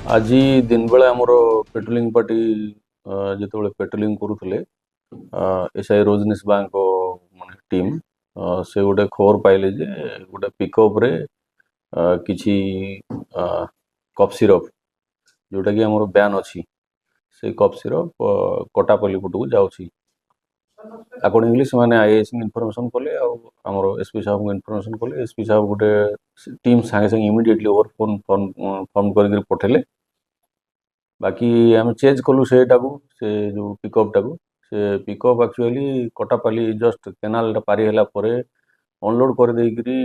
आज दिन बेला आमर पेट्रोलिंग पार्टी जिते पेट्रोलिंग करुले एसआई रोजनीश बैंक माने टीम से गोटे खबर पाइले जे गोटे पिकअप रे किछि कफ सिरप जोटा कि आमर बैन अच्छी से कफ सिरप कटापल्ली पटू जाऊँगी अकॉर्डिंगली से माने आईएएस इनफॉरमेशन कले आमर एसपी साहब को इनफॉरमेशन कले एसपी साहब गोटे टीम सांगे सांगे इमिडिएटली ओवर फोन फॉर्म करके पठेले बाकी आम चेंज कलु से जो पिकअप टाकू से पिकअप एक्चुअली कटापाली जस्ट केनाल पारी होला परे अनलोड कर देकरी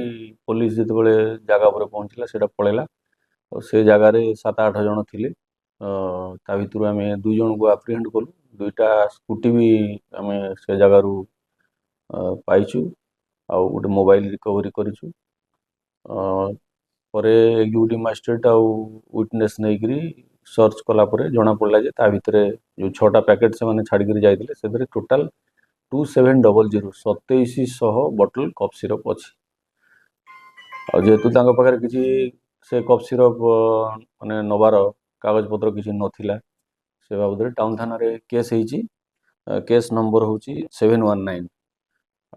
पुलिस जिते जगह पर पहुँचला से पलैला और से जगार 7-8 जन थिले ता भितर आम 2 जन को आप्रिहेंड कलु 2टा स्कूटी भी आम से जगार पाइचु आ गोटे मोबाइल रिकवरी करिछु परे एग्जीक्यूटिव मजिस्ट्रेट आउ विटनेस नहीं सर्च कला परे जना पड़ा जे ता भितर जो 6टा पैकेट से माने छाड़ी जाइए से टोटाल 2700 2700 बटल कफ सिरप अच्छी और जेहेतु पाखे किसी से कफ सिरप माने नबार कागज पत्र किसी नथिला से बाबद टाउन थाना रे केस होईची केस नंबर हूँ 719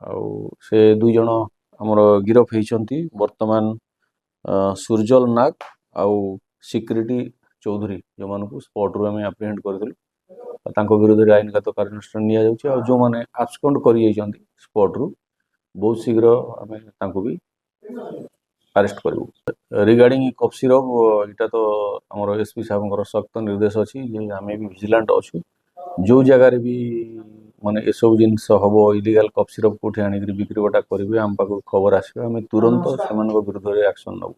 आउ से 2 जन आमर गिरफ होती वर्तमान सूर्यल नाग आउ सिक्यूरीटी चौधरी जो मानक स्पॉट रू आम आप्रिहेंड कर विरुद्ध आईनगत कार्यानुष्ठान नि जो मैंने आब्सकंड कर स्पॉट रू बहुत शीघ्र आम भी अरेस्ट करूँ रिगार्डिंग कफ सिरप इटा तो आमर एसपी साहब सख्त निर्देश अच्छी आम भी विजिलेंट अच्छु जो जगार भी माने ये सब जिन हम इलिगाल कफ सिरप कौटी आनिक बिक्री बटा करेंगे आम पाक खबर आसो आम तुरंत से विरुद्ध एक्शन नबू।